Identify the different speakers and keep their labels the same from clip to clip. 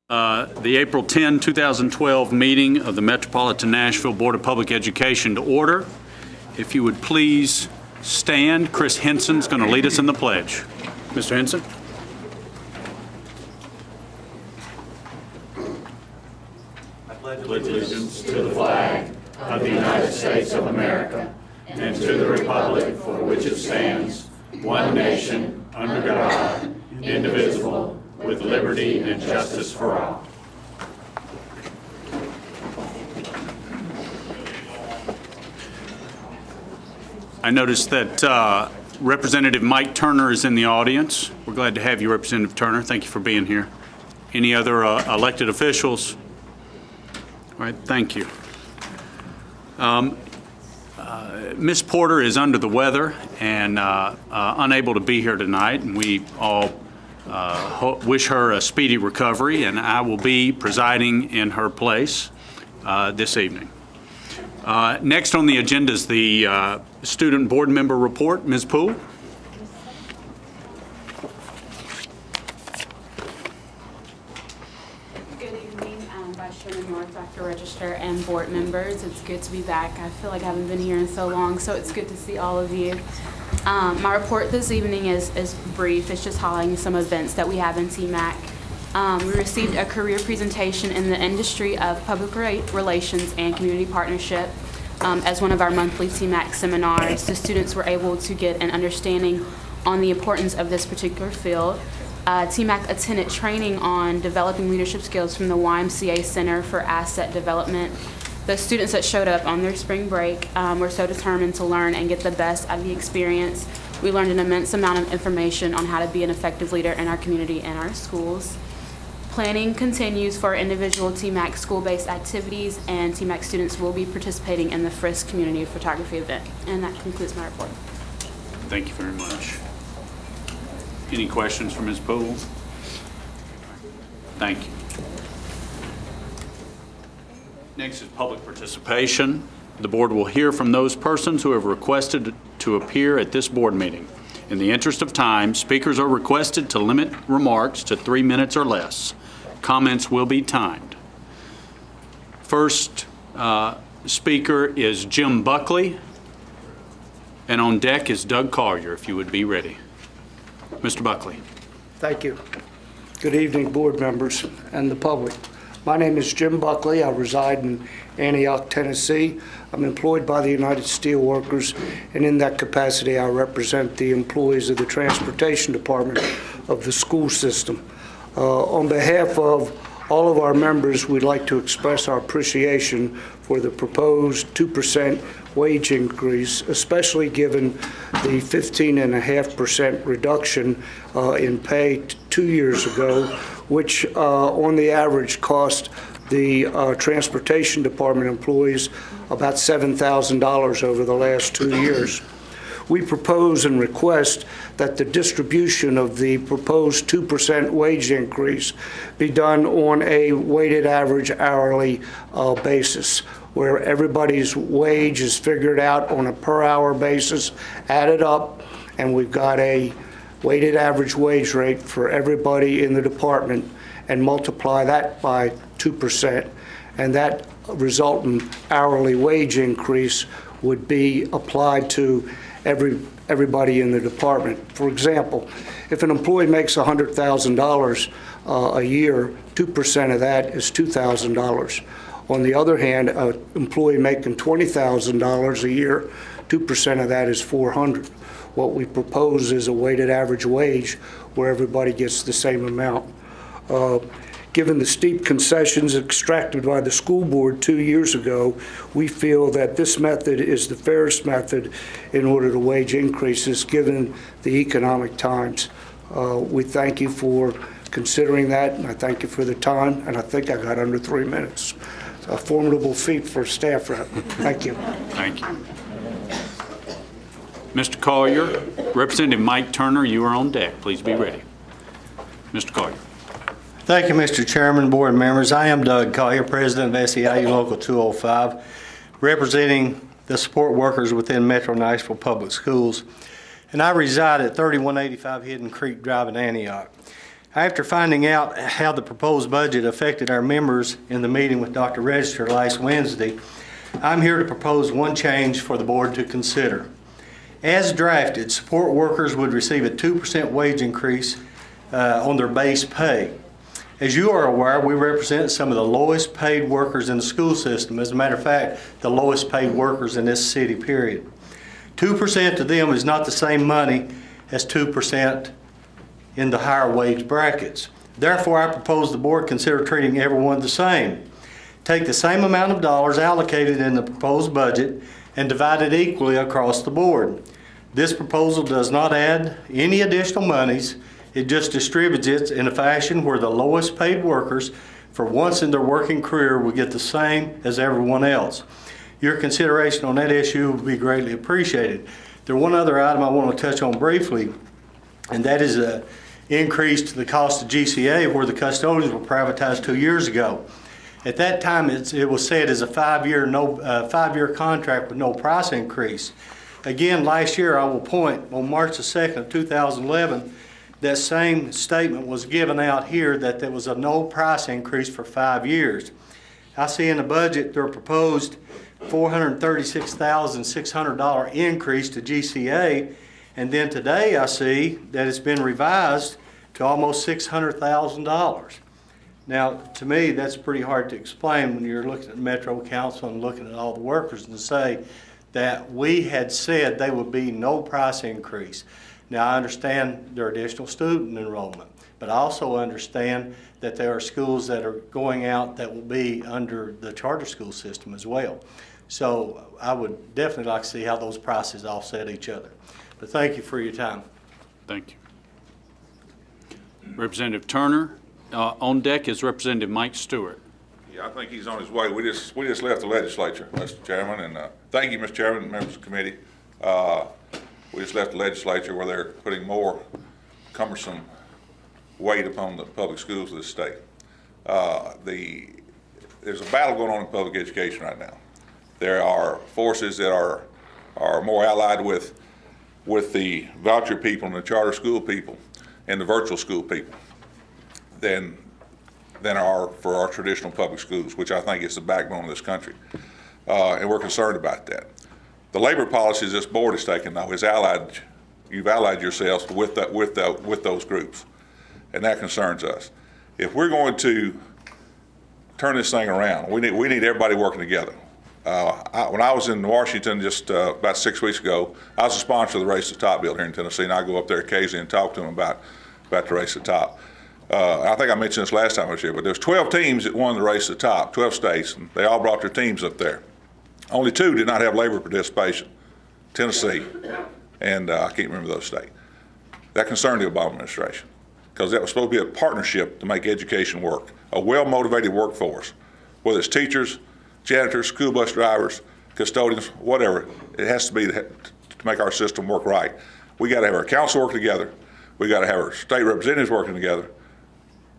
Speaker 1: The April 10, 2012 meeting of the Metropolitan Nashville Board of Public Education to order. If you would please stand, Chris Henson's going to lead us in the pledge. Mr. Henson.
Speaker 2: I pledge allegiance to the flag of the United States of America and to the republic for which it stands, one nation, under God, indivisible, with liberty and justice for all.
Speaker 1: I noticed that Representative Mike Turner is in the audience. We're glad to have you, Representative Turner. Thank you for being here. Any other elected officials? All right, thank you. Ms. Porter is under the weather and unable to be here tonight, and we all wish her a speedy recovery, and I will be presiding in her place this evening. Next on the agenda is the student board member report. Ms. Poole.
Speaker 3: Good evening, Vice Chairman North, Dr. Register, and board members. It's good to be back. I feel like I haven't been here in so long, so it's good to see all of you. My report this evening is brief. It's just highlighting some events that we have in TMAC. We received a career presentation in the industry of public relations and community partnership as one of our monthly TMAC seminars. The students were able to get an understanding on the importance of this particular field. TMAC attended training on developing leadership skills from the YMCA Center for Asset Development. The students that showed up on their spring break were so determined to learn and get the best out of the experience. We learned an immense amount of information on how to be an effective leader in our community and our schools. Planning continues for individual TMAC school-based activities, and TMAC students will be participating in the Frisk Community Photography event. And that concludes my report.
Speaker 1: Thank you very much. Any questions for Ms. Poole? Thank you. Next is public participation. The board will hear from those persons who have requested to appear at this board meeting. In the interest of time, speakers are requested to limit remarks to 3 minutes or less. Comments will be timed. First speaker is Jim Buckley, and on deck is Doug Collier, if you would be ready. Mr. Buckley.
Speaker 4: Thank you. Good evening, board members and the public. My name is Jim Buckley. I reside in Antioch, Tennessee. I'm employed by the United Steelworkers, and in that capacity, I represent the employees of the Transportation Department of the school system. On behalf of all of our members, we'd like to express our appreciation for the proposed 2% wage increase, especially given the 15.5% reduction in pay 2 years ago, which on the average cost the Transportation Department employees about $7,000 over the last 2 years. We propose and request that the distribution of the proposed 2% wage increase be done on a weighted average hourly basis, where everybody's wage is figured out on a per hour basis, added up, and we've got a weighted average wage rate for everybody in the department, and multiply that by 2%, and that resultant hourly wage increase would be applied to everybody in the department. For example, if an employee makes $100,000 a year, 2% of that is $2,000. On the other hand, an employee making $20,000 a year, 2% of that is $400. What we propose is a weighted average wage where everybody gets the same amount. Given the steep concessions extracted by the school board 2 years ago, we feel that this method is the fairest method in order to wage increases given the economic times. We thank you for considering that, and I thank you for the time, and I think I got under 3 minutes. It's a formidable feat for a staff rep. Thank you.
Speaker 1: Thank you. Mr. Collier, Representative Mike Turner, you are on deck. Please be ready. Mr. Collier.
Speaker 5: Thank you, Mr. Chairman, board members. I am Doug Collier, President of SEIU Local 205, representing the support workers within Metro Nashville Public Schools, and I reside at 3185 Hidden Creek Drive in Antioch. After finding out how the proposed budget affected our members in the meeting with Dr. Register last Wednesday, I'm here to propose one change for the board to consider. As drafted, support workers would receive a 2% wage increase on their base pay. As you are aware, we represent some of the lowest paid workers in the school system. As a matter of fact, the lowest paid workers in this city, period. 2% to them is not the same money as 2% in the higher wage brackets. Therefore, I propose the board consider treating everyone the same. Take the same amount of dollars allocated in the proposed budget and divide it equally across the board. This proposal does not add any additional monies. It just distributes it in a fashion where the lowest paid workers for once in their working career will get the same as everyone else. Your consideration on that issue would be greatly appreciated. There's one other item I want to touch on briefly, and that is an increase to the cost of GCA where the custodians were privatized 2 years ago. At that time, it was said as a five-year contract with no price increase. Again, last year, I will point, on March the 2nd of 2011, that same statement was given out here that there was a no price increase for 5 years. I see in the budget their proposed $436,600 increase to GCA, and then today I see that it's been revised to almost $600,000. Now, to me, that's pretty hard to explain when you're looking at Metro Council and looking at all the workers and to say that we had said there would be no price increase. Now, I understand there are additional student enrollment, but I also understand that there are schools that are going out that will be under the charter school system as well. So I would definitely like to see how those prices offset each other. But thank you for your time.
Speaker 1: Thank you. Representative Turner. On deck is Representative Mike Stewart.
Speaker 2: Yeah, I think he's on his way. We just left the legislature, Mr. Chairman, and thank you, Mr. Chairman, and members of the committee. We just left the legislature where they're putting more cumbersome weight upon the public schools of this state. There's a battle going on in public education right now. There are forces that are more allied with the voucher people and the charter school people and the virtual school people than are for our traditional public schools, which I think is the backbone of this country. And we're concerned about that. The labor policies this board has taken, though, you've allied yourselves with those groups, and that concerns us. If we're going to turn this thing around, we need everybody working together. When I was in Washington just about 6 weeks ago, I was a sponsor of the Race to the Top bill here in Tennessee, and I go up there occasionally and talk to them about the Race to the Top. I think I mentioned this last time I was here, but there's 12 teams that won the Race to the Top, 12 states, and they all brought their teams up there. Only 2 did not have labor participation, Tennessee, and I can't remember those states. That concerned the Obama administration because that was supposed to be a partnership to make education work, a well-motivated workforce, whether it's teachers, janitors, school bus drivers, custodians, whatever. It has to be to make our system work right. We got to have our council work together. We got to have our state representatives working together,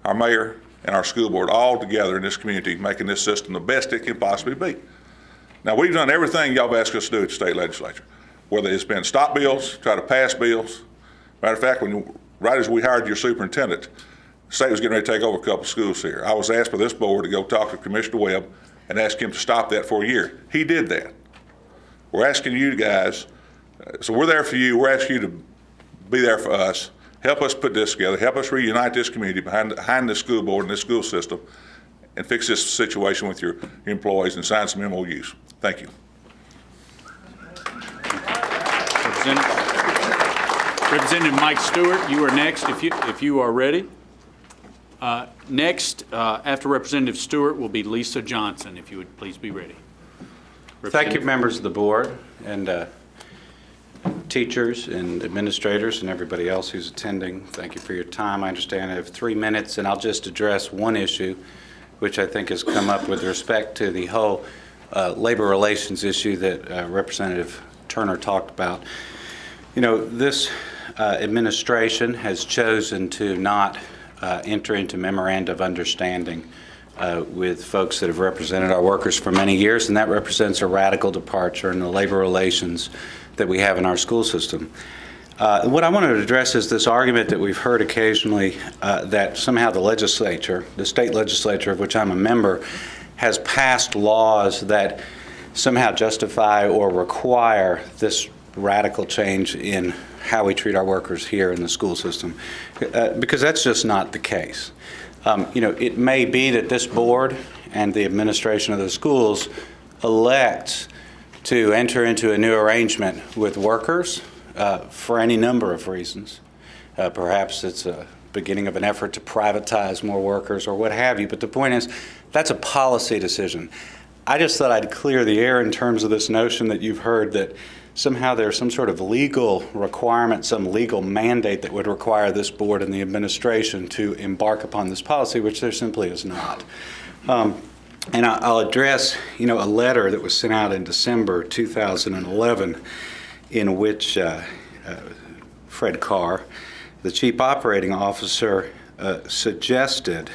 Speaker 2: our mayor and our school board all together in this community, making this system the best it can possibly be. Now, we've done everything y'all have asked us to do at the state legislature, whether it's been stop bills, try to pass bills. Matter of fact, right as we hired your superintendent, the state was getting ready to take over a couple schools here. I was asked by this board to go talk to Commissioner Webb and ask him to stop that for a year. He did that. We're asking you guys, so we're there for you. We're asking you to be there for us. Help us put this together. Help us reunite this community behind this school board and this school system and fix this situation with your employees and sign some MOUs. Thank you.
Speaker 1: Representative Mike Stewart, you are next if you are ready. Next, after Representative Stewart, will be Lisa Johnson, if you would please be ready.
Speaker 6: Thank you, members of the board and teachers and administrators and everybody else who's attending. Thank you for your time. I understand I have 3 minutes, and I'll just address one issue, which I think has come up with respect to the whole labor relations issue that Representative Turner talked about. You know, this administration has chosen to not enter into memoranda of understanding with folks that have represented our workers for many years, and that represents a radical departure in the labor relations that we have in our school system. What I wanted to address is this argument that we've heard occasionally that somehow the legislature, the state legislature of which I'm a member, has passed laws that somehow justify or require this radical change in how we treat our workers here in the school system, because that's just not the case. It may be that this board and the administration of the schools elects to enter into a new arrangement with workers for any number of reasons. Perhaps it's a beginning of an effort to privatize more workers or what have you, but the point is that's a policy decision. I just thought I'd clear the air in terms of this notion that you've heard that somehow there's some sort of legal requirement, some legal mandate that would require this board and the administration to embark upon this policy, which there simply is not. And I'll address, a letter that was sent out in December 2011 in which Fred Carr, the Chief Operating Officer, suggested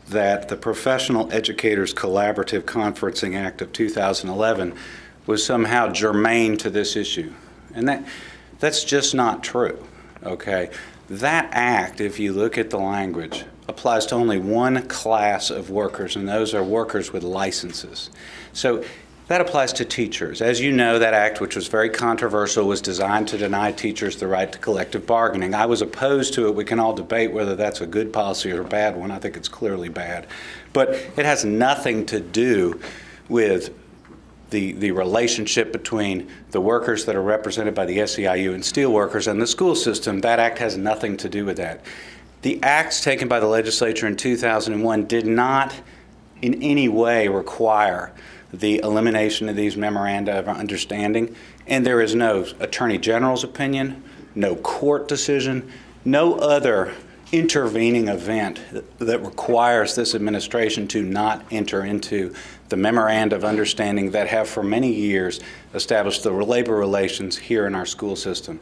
Speaker 6: that the Professional Educators Collaborative Conferencing Act of 2011 was somehow germane to this issue. And that's just not true, okay? That act, if you look at the language, applies to only one class of workers, and those are workers with licenses. So that applies to teachers. As you know, that act, which was very controversial, was designed to deny teachers the right to collective bargaining. I was opposed to it. We can all debate whether that's a good policy or a bad one. I think it's clearly bad. But it has nothing to do with the relationship between the workers that are represented by the SEIU and steelworkers and the school system. That act has nothing to do with that. The acts taken by the legislature in 2001 did not in any way require the elimination of these memoranda of understanding, and there is no Attorney General's opinion, no court decision, no other intervening event that requires this administration to not enter into the memoranda of understanding that have for many years established the labor relations here in our school system.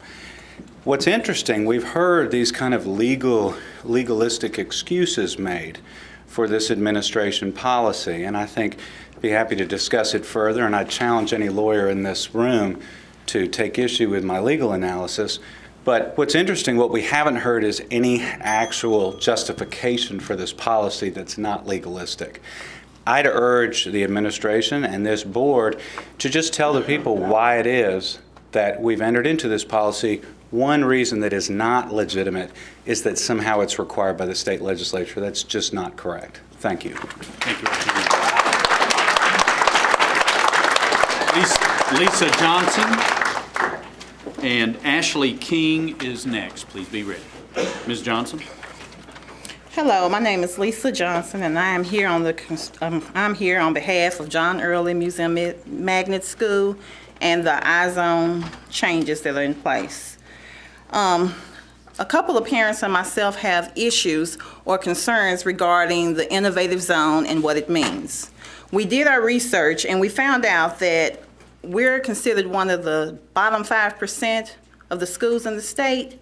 Speaker 6: What's interesting, we've heard these kind of legalistic excuses made for this administration policy, and I think I'd be happy to discuss it further, and I challenge any lawyer in this room to take issue with my legal analysis. But what's interesting, what we haven't heard is any actual justification for this policy that's not legalistic. I'd urge the administration and this board to just tell the people why it is that we've entered into this policy. One reason that is not legitimate is that somehow it's required by the state legislature. That's just not correct. Thank you.
Speaker 1: Thank you, Lisa Johnson and Ashley King is next. Please be ready. Ms. Johnson.
Speaker 7: Hello, my name is Lisa Johnson, and I am here I'm here on behalf of John Early Museum Magnet School and the I-Zone changes that are in place. A couple of parents and myself have issues or concerns regarding the innovative zone and what it means. We did our research and we found out that we're considered one of the bottom 5% of the schools in the state.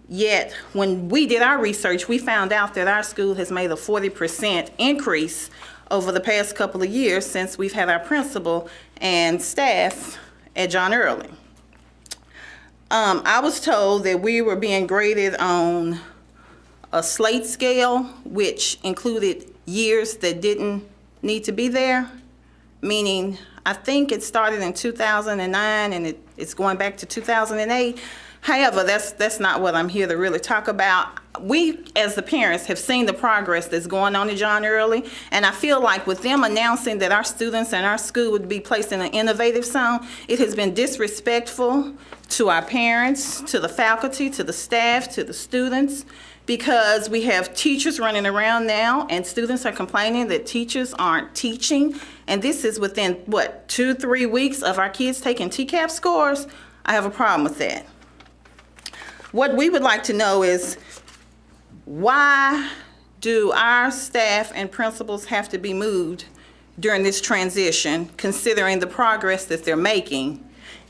Speaker 7: Yet, when we did our research, we found out that our school has made a 40% increase over the past couple of years since we've had our principal and staff at John Early. I was told that we were being graded on a slate scale, which included years that didn't need to be there, meaning I think it started in 2009 and it's going back to 2008. However, that's not what I'm here to really talk about. We, as the parents, have seen the progress that's going on at John Early, and I feel like with them announcing that our students and our school would be placed in an innovative zone, it has been disrespectful to our parents, to the faculty, to the staff, to the students, because we have teachers running around now and students are complaining that teachers aren't teaching, and this is within, 2-3 weeks of our kids taking TCAP scores. I have a problem with that. What we would like to know is, why do our staff and principals have to be moved during this transition, considering the progress that they're making?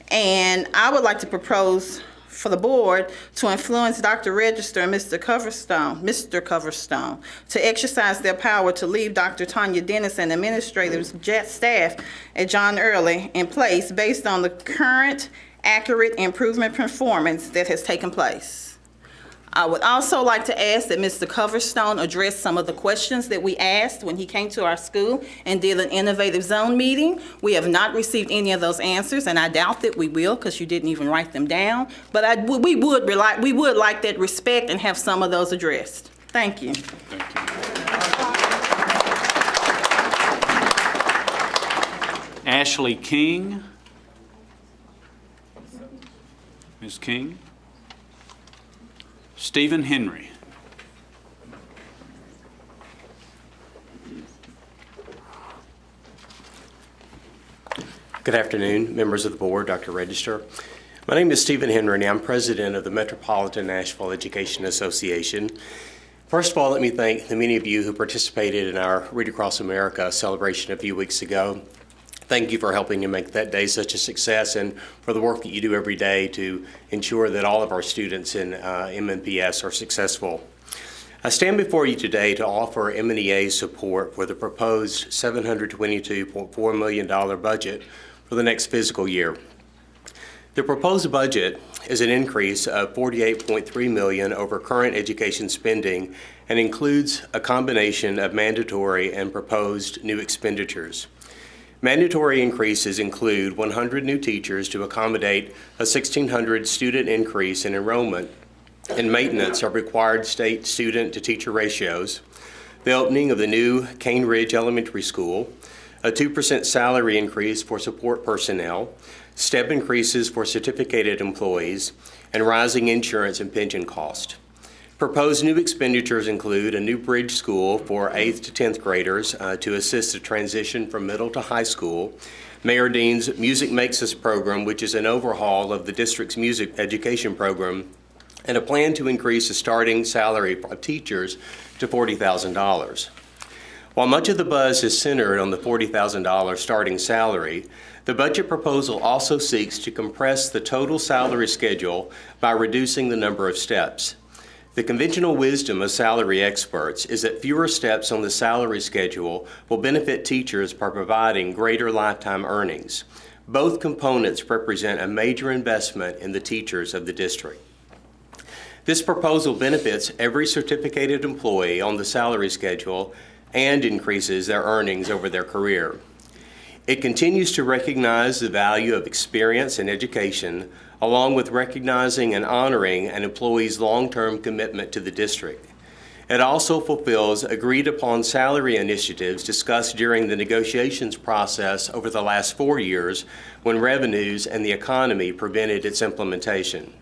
Speaker 7: And I would like to propose for the board to influence Dr. Register and Mr. Coverstone to exercise their power to leave Dr. Tanya Dennis and administrative staff at John Early in place based on the current accurate improvement performance that has taken place. I would also like to ask that Mr. Coverstone address some of the questions that we asked when he came to our school and did an innovative zone meeting. We have not received any of those answers, and I doubt that we will because you didn't even write them down. But we would like that respect and have some of those addressed. Thank you.
Speaker 1: Thank you. Ashley King. Ms. King. Stephen Henry.
Speaker 8: Good afternoon, members of the board, Dr. Register. My name is Stephen Henry, and I'm president of the Metropolitan Nashville Education Association. First of all, let me thank the many of you who participated in our Read Across America celebration a few weeks ago. Thank you for helping to make that day such a success and for the work that you do every day to ensure that all of our students in MNPS are successful. I stand before you today to offer M&EA support for the proposed $722.4 million budget for the next fiscal year. The proposed budget is an increase of $48.3 million over current education spending and includes a combination of mandatory and proposed new expenditures. Mandatory increases include 100 new teachers to accommodate a 1,600 student increase in enrollment and maintenance of required state student-to-teacher ratios, the opening of the new Cane Ridge Elementary School, a 2% salary increase for support personnel, step increases for certificated employees, and rising insurance and pension cost. Proposed new expenditures include a new bridge school for 8th to 10th graders to assist the transition from middle to high school, Mayor Dean's Music Makes Us program, which is an overhaul of the district's music education program, and a plan to increase the starting salary of teachers to $40,000. While much of the buzz is centered on the $40,000 starting salary, the budget proposal also seeks to compress the total salary schedule by reducing the number of steps. The conventional wisdom of salary experts is that fewer steps on the salary schedule will benefit teachers by providing greater lifetime earnings. Both components represent a major investment in the teachers of the district. This proposal benefits every certificated employee on the salary schedule and increases their earnings over their career. It continues to recognize the value of experience and education, along with recognizing and honoring an employee's long-term commitment to the district. It also fulfills agreed-upon salary initiatives discussed during the negotiations process over the last 4 years when revenues and the economy prevented its implementation.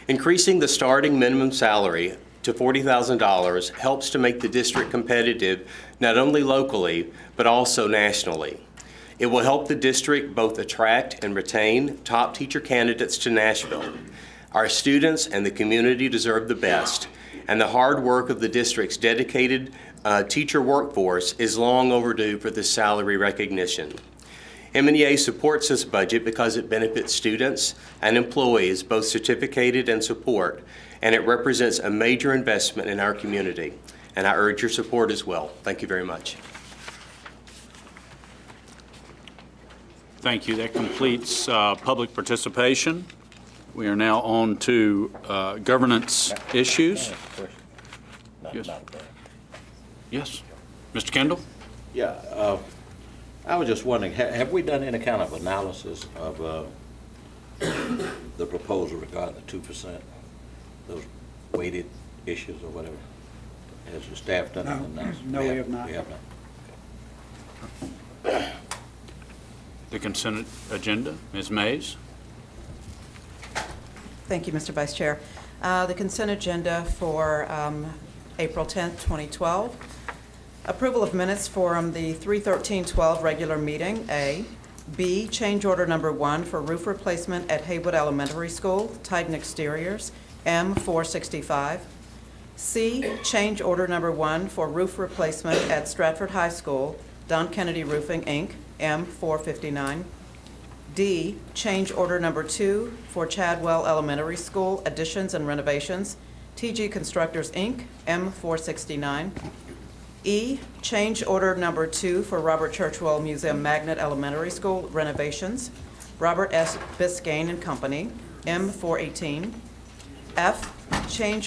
Speaker 8: Increasing the starting minimum salary to $40,000 helps to make the district competitive not only locally, but also nationally. It will help the district both attract and retain top teacher candidates to Nashville. Our students and the community deserve the best, and the hard work of the district's dedicated teacher workforce is long overdue for this salary recognition. M&EA supports this budget because it benefits students and employees, both certificated and support, and it represents a major investment in our community. And I urge your support as well. Thank you very much.
Speaker 1: Thank you. That completes public participation. We are now on to governance issues. Yes. Yes. Mr. Kendall?
Speaker 2: Yeah, I was just wondering, have we done any kind of analysis of the proposal regarding the 2%, those weighted issues or whatever? Has the staff done an analysis?
Speaker 9: No, we have not.
Speaker 2: We have not.
Speaker 1: The consent agenda, Ms. Mays.
Speaker 10: Thank you, Mr. Vice Chair. The consent agenda for April 10th, 2012. Approval of minutes from the 3/13/12 regular meeting, A. B, change order number 1 for roof replacement at Haywood Elementary School, Titan Exteriors, M 465. C, change order number 1 for roof replacement at Stratford High School, Don Kennedy Roofing, Inc., M 459. D, change order number 2 for Chadwell Elementary School additions and renovations, TG Constructors, Inc., M 469. E, change order number 2 for Robert Churchwell Museum Magnet Elementary School renovations, Robert S. Biscayne and Company, M418. F, change